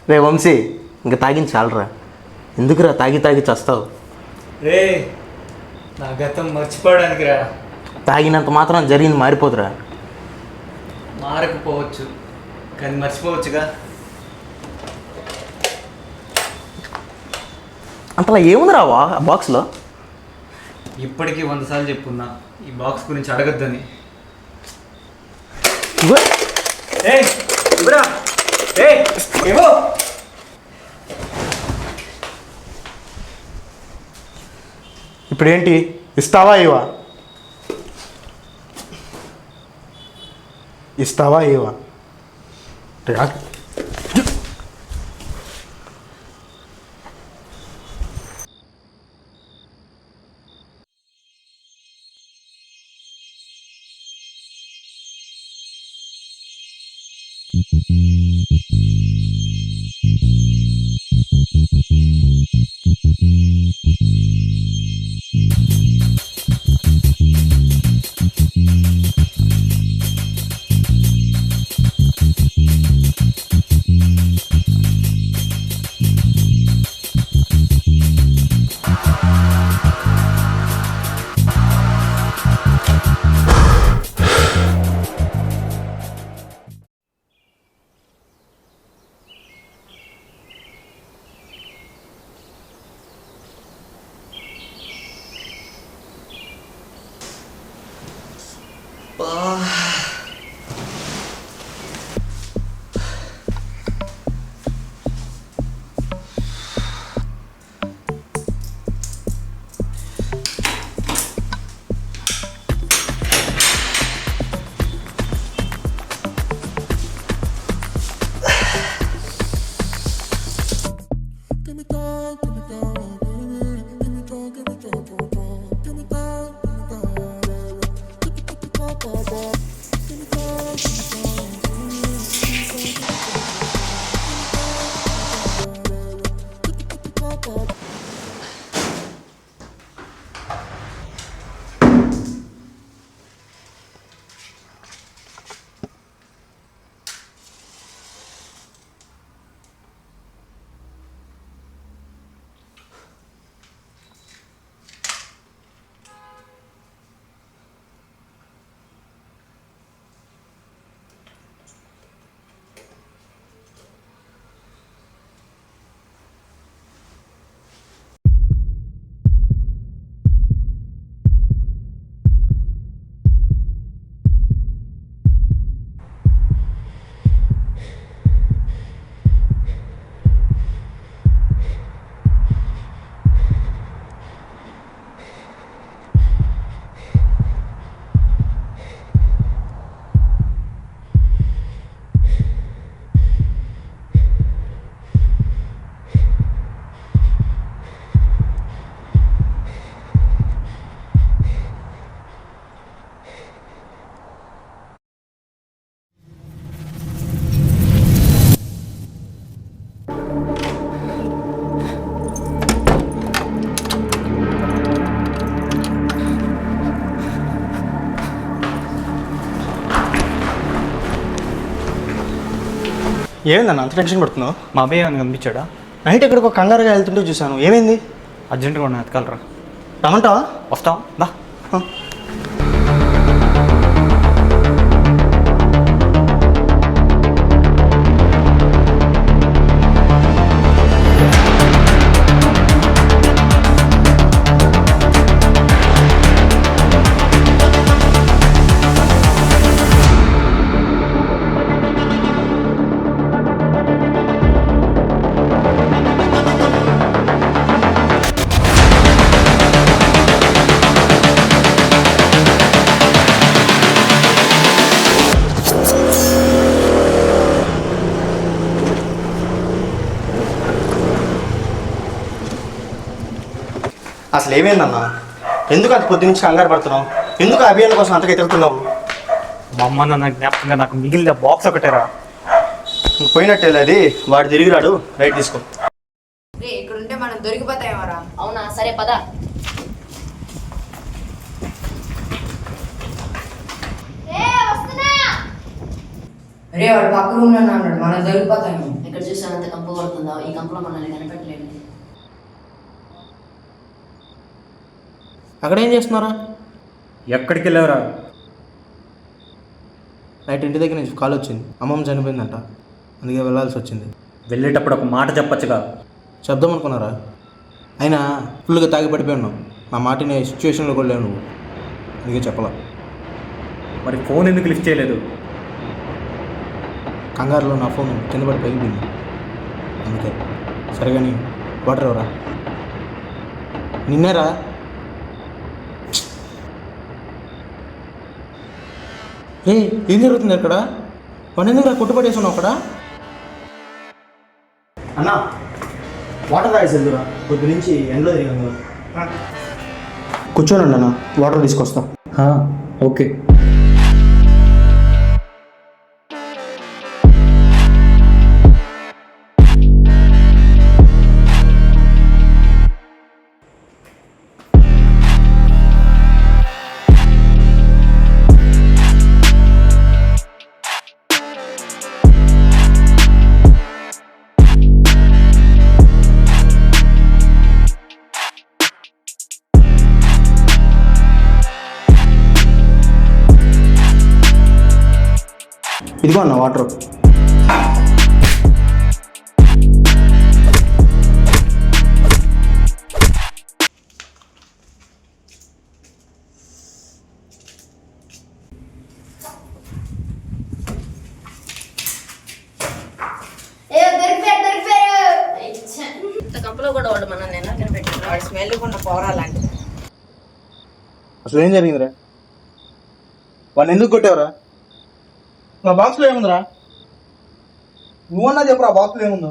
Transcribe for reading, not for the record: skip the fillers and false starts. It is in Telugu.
రే వంశీ, ఇంకా తాగించి చాలరా. ఎందుకురా తాగి తాగి చస్తావు? రే నా గతం మర్చిపోవడానికి రా. తాగినంత మాత్రం జరిగింది మారిపోతురా. మారకపోవచ్చు కానీ మర్చిపోవచ్చుగా. అంతలా ఏముందిరా ఆ బాక్స్లో? ఇప్పటికీ 100 సార్లు చెప్పున్నా ఈ బాక్స్ గురించి అడగద్దని. ఇప్పుడేంటి, ఇస్తావా ఇవా? ఇస్తావా ఇవా? ఏమైందన్న అంత టెన్షన్ పడుతున్నావు? మా అబ్బాయి ఏమైనా కనిపించాడా? నైట్ ఎక్కడికో కంగారుగా వెళ్తుంటే చూశాను. ఏమైంది? అర్జెంటుగా ఉన్నా, ఎతకాలరా. రమ్మంటావా? వస్తాం దా. అసలు ఏమైందన్న? ఎందుకు అంత పొద్దు నుంచి కంగారు పడుతున్నావు? ఎందుకు అభియాన్ కోసం అంతగా ఎదుగుతున్నావు? మా అమ్మ నాన్న జ్ఞాపకంగా నాకు మిగిలిన బాక్స్ ఒకటేరా. పోయినట్టే అది, వాడు తిరిగిరాడు. రైట్ తీసుకో. ఇక్కడుంటే మనం దొరికిపోతాయేమోరా. అవునా, సరే పద. రే వాడు పక్క రూమ్ లో అన్నాడు, మనం దొరికిపోతాము. ఎక్కడ చూసాను అంత కంప కొడుతుందో ఈ కంపలో మనల్ని కనిపెట్టలేదు. అక్కడ ఏం చేస్తున్నారా? ఎక్కడికి వెళ్ళావురా? నైట్ ఇంటి దగ్గర నుంచి కాల్ వచ్చింది, అమ్మమ్మ చనిపోయిందంట, అందుకే వెళ్ళాల్సి వచ్చింది. వెళ్ళేటప్పుడు ఒక మాట చెప్పచ్చుగా. శబ్దం అనుకున్నారా? అయినా ఫుల్గా తాగి పడిపోయి ఉన్నావు, నా మాటిని సిచ్యువేషన్లో కూడా లేవు నువ్వు, అందుకే చెప్పలా. మరి ఫోన్ ఎందుకు లిఫ్ట్ చేయలేదు? కంగారులో నా ఫోన్ కింద పడి పగిలిపోయింది, అందుకే. సరే కానీ వాటర్ ఎవరా? నిన్నేరా? ఏ ఏం జరుగుతుంది అక్కడ? పని ఎందుకు రా కొట్టుపడేస్తున్నావు అక్కడ? అన్నా వాటర్ తాగేసి వెళ్తురా, కొద్ది నుంచి ఎండలో తిరిగాను. కూర్చోనండి అన్న, వాటర్ తీసుకొస్తా. ఓకే. ఇదిగో అన్న వాటర్. ఇంత కంపలో కూడా వాడు మనల్ని ఎలా కనిపెట్టాడు? వాడి స్మెల్ కూడా పోరాలంటే అసలు ఏం జరిగిందిరా? వాడిని ఎందుకు కొట్టావురా? నా బాక్స్లో ఏముందిరా? నువ్వన్నా చెప్పురా, బాక్స్లో ఏముందో?